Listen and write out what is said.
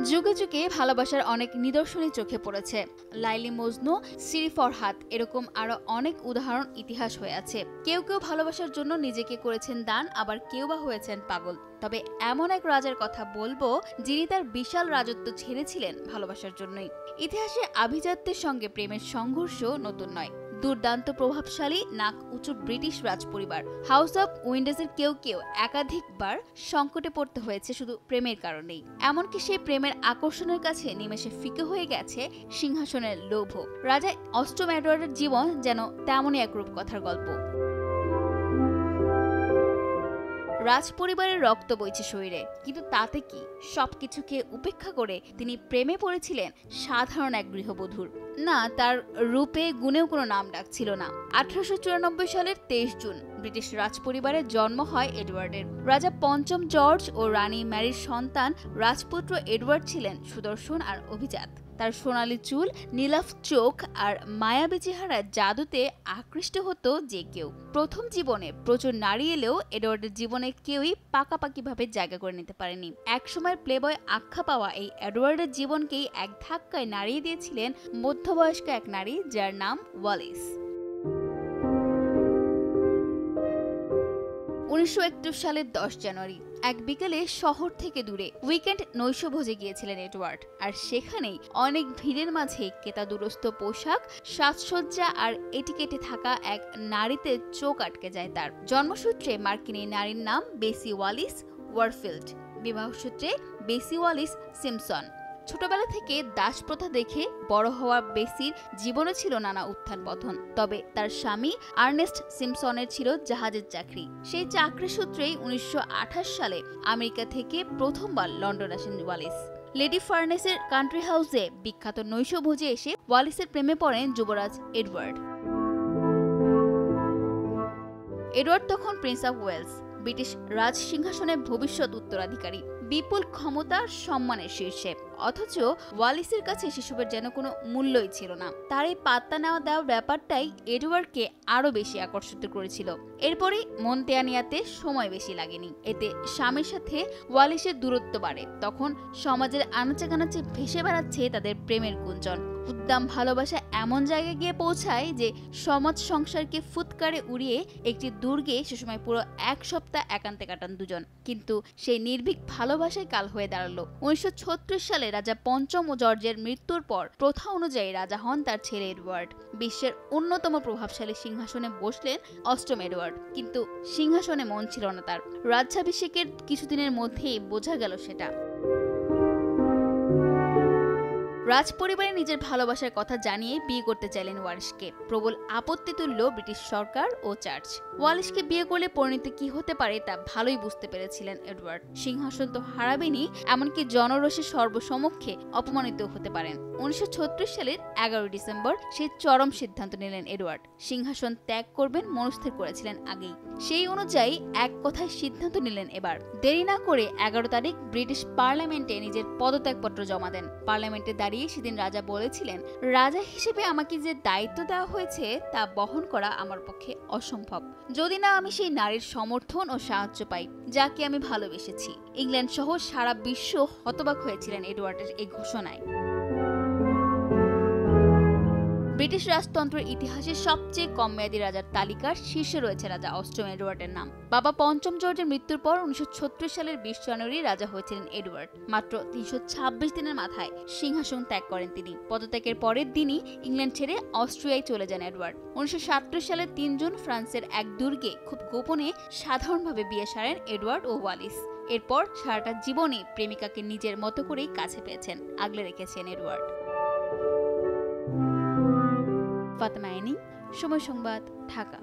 যুগে যুগে ভালোবাসার অনেক নিদর্শনই চোখে পড়েছে। লাইলি মজনু, সিরি ফরহাদ এরকম আরো অনেক উদাহরণ ইতিহাস হয়ে আছে। কেউ কেউ ভালোবাসার জন্য নিজেকে করেছেন দান, আবার কেউ বা হয়েছেন পাগল। তবে এমন এক রাজার কথা বলবো যিনি তার বিশাল রাজত্ব ছেড়েছিলেন ভালোবাসার জন্যই। ইতিহাসে আভিজাত্যের সঙ্গে প্রেমের সংঘর্ষ নতুন নয়। দুর্দান্ত প্রভাবশালী নাক উঁচু ব্রিটিশ রাজপরিবার হাউস অব উইন্ডসের কেউ কেউ একাধিকবার সংকটে পড়তে হয়েছে শুধু প্রেমের কারণেই। এমনকি সেই প্রেমের আকর্ষণের কাছে নিমেষে ফিকে হয়ে গেছে সিংহাসনের লোভ। রাজা অষ্টম এডওয়ার্ডের জীবন যেন তেমনই এক রূপকথার গল্প। রাজপরিবারের রক্ত বইছে শরীরে, কিন্তু তাতে কি? সবকিছুকে উপেক্ষা করে তিনি প্রেমে পড়েছিলেন সাধারণ এক গৃহবধূর। না, তার রূপে গুণেও কোনো নাম ডাক ছিল না। 1894 সালের 23 জুন ব্রিটিশ রাজপরিবারে জন্ম হয় এডওয়ার্ডের। রাজা পঞ্চম জর্জ ও রানী ম্যারির সন্তান রাজপুত্র এডওয়ার্ড ছিলেন সুদর্শন আর অভিজাত। তার সোনালী চুল, নীলাভ চোখ আর মায়াবী চেহারার জাদুতে আকৃষ্ট হতো যে কেউ। প্রথম জীবনে প্রচুর নারী এলেও এডওয়ার্ডের জীবনে কেউই পাকাপাকিভাবে জায়গা করে নিতে পারেনি। একসময় প্লেবয় আখ্যা পাওয়া এই এডওয়ার্ডের জীবনকেই এক ধাক্কায় নাড়িয়ে দিয়েছিলেন মধ্যবয়স্ক এক নারী, যার নাম ওয়ালিস। 1931 সালের 10 জানুয়ারি এক বিকেলে শহর থেকে দূরে উইকেন্ড নৈশভোজে গিয়েছিলেন এডওয়ার্ড। আর সেখানেই অনেক ভিড়ের মাঝে কেতাদুরস্ত পোশাক, সাজসজ্জা আর এটিকেটে থাকা এক নারীতে চোখ আটকে যায় তার। জন্মসূত্রে মার্কিন এই নারীর নাম বেসি ওয়ালিস ওয়ারফিল্ড, বিবাহসূত্রে বেসি ওয়ালিস সিম্পসন। ছোটবেলা থেকে দাসপ্রথা দেখে বড় হওয়া বেসির জীবনে ছিল নানা উত্থান পতন। তবে তার স্বামী আর্নেস্ট সিম্পসনের ছিল জাহাজের চাকরি। সেই চাকরি সূত্রেই 1928 সালে আমেরিকা থেকে প্রথমবার লন্ডন আসেন ওয়ালিস। লেডি ফার্নেসের কান্ট্রি হাউসে বিখ্যাত নৈশভোজে এসে ওয়ালিসের প্রেমে পড়েন যুবরাজ এডওয়ার্ড। এডওয়ার্ড তখন প্রিন্স অফ ওয়েলস, ব্রিটিশ রাজ সিংহাসনের ভবিষ্যৎ উত্তরাধিকারী, বিপুল ক্ষমতা, সম্মানের শীর্ষে। অথচ ওয়ালিসের কাছে সেসবের যেন কোনো মূল্যই ছিল না। তার এই পাত্তা নেওয়া দেওয়ার ব্যাপারটাই এডওয়ার্ডকে আরো বেশি আকর্ষিত করেছিল। এরপরে মন্তেয়ানিয়াতে সময় বেশি লাগেনি। এতে স্বামীর সাথে ওয়ালিসের দূরত্ব বাড়ে। তখন সমাজের আনাচে কানাচে ভেসে বেড়াচ্ছে তাদের প্রেমের গুঞ্জন। উদ্দাম ভালোবাসা এমন জায়গায় গিয়ে পৌঁছায় যে সমাজ সংসারকে ফুৎকারে উড়িয়ে একটি দুর্গে সেসময় পুরো এক সপ্তাহ একান্তে কাটান দুজন। কিন্তু সেই নির্ভীক ভালোবাসায় কাল হয়ে দাঁড়ালো 1936 সালে রাজা পঞ্চম ও জর্জের মৃত্যুর পর প্রথা অনুযায়ী রাজা হন তার ছেলে এডওয়ার্ড। বিশ্বের অন্যতম প্রভাবশালী সিংহাসনে বসলেন অষ্টম এডওয়ার্ড। কিন্তু সিংহাসনে মন ছিল না তার। রাজ্যাভিষেকের কিছুদিনের মধ্যেই বোঝা গেল সেটা। রাজপরিবারে নিজের ভালোবাসার কথা জানিয়ে বিয়ে করতে চাইলেন ওয়ালিসকে। প্রবল আপত্তি তুলল ব্রিটিশ সরকার ও চার্চ। ওয়ালিসকে বিয়ে করলে পরিণতি কি হতে পারে তা ভালোই বুঝতে পেরেছিলেন এডওয়ার্ড। সিংহাসন তো হারাবেনই, এমনকি জনরোষের সর্বসমক্ষে অপমানিত হতে পারেন। 1936 সালের 11 ডিসেম্বর সেই চরম সিদ্ধান্ত নিলেন এডওয়ার্ড। সিংহাসন ত্যাগ করবেন মনস্থির করেছিলেন আগেই। সেই অনুযায়ী এক কথায় সিদ্ধান্ত নিলেন এবার। দেরি না করে 11 তারিখ ব্রিটিশ পার্লামেন্টে নিজের পদত্যাগপত্র জমা দেন। পার্লামেন্টে দাঁড়িয়ে সেদিন রাজা বলেছিলেন, রাজা হিসেবে আমাকে যে দায়িত্ব দেওয়া হয়েছে তা বহন করা আমার পক্ষে অসম্ভব, যদি না আমি সেই নারীর সমর্থন ও সাহায্য পাই যাকে আমি ভালোবেসেছি। ইংল্যান্ড সহ সারা বিশ্ব হতবাক হয়েছিলেন এডওয়ার্ডের এই ঘোষণায়। ব্রিটিশ রাজতন্ত্রের ইতিহাসে সবচেয়ে কম মেয়াদী রাজার তালিকার শীর্ষে রয়েছে রাজা অষ্টম এডওয়ার্ডের নাম। বাবা পঞ্চম জর্জের মৃত্যুর পর 1936 সালের 20 জানুয়ারি রাজা হয়েছিলেন এডওয়ার্ড। মাত্র 326 দিনের মাথায় সিংহাসন ত্যাগ করেন তিনি। পদত্যাগের পরের দিনই ইংল্যান্ড ছেড়ে অস্ট্রিয়ায় চলে যান এডওয়ার্ড। 1937 সালের 3 জুন ফ্রান্সের এক দুর্গে খুব গোপনে সাধারণভাবে বিয়ে সারেন এডওয়ার্ড ও ওয়ালিস। এরপর সারাটা জীবনে প্রেমিকাকে নিজের মতো করেই কাছে পেয়েছেন, আগলে রেখেছেন এডওয়ার্ড। ফাতেমা আইনি, সময় সংবাদ, ঢাকা।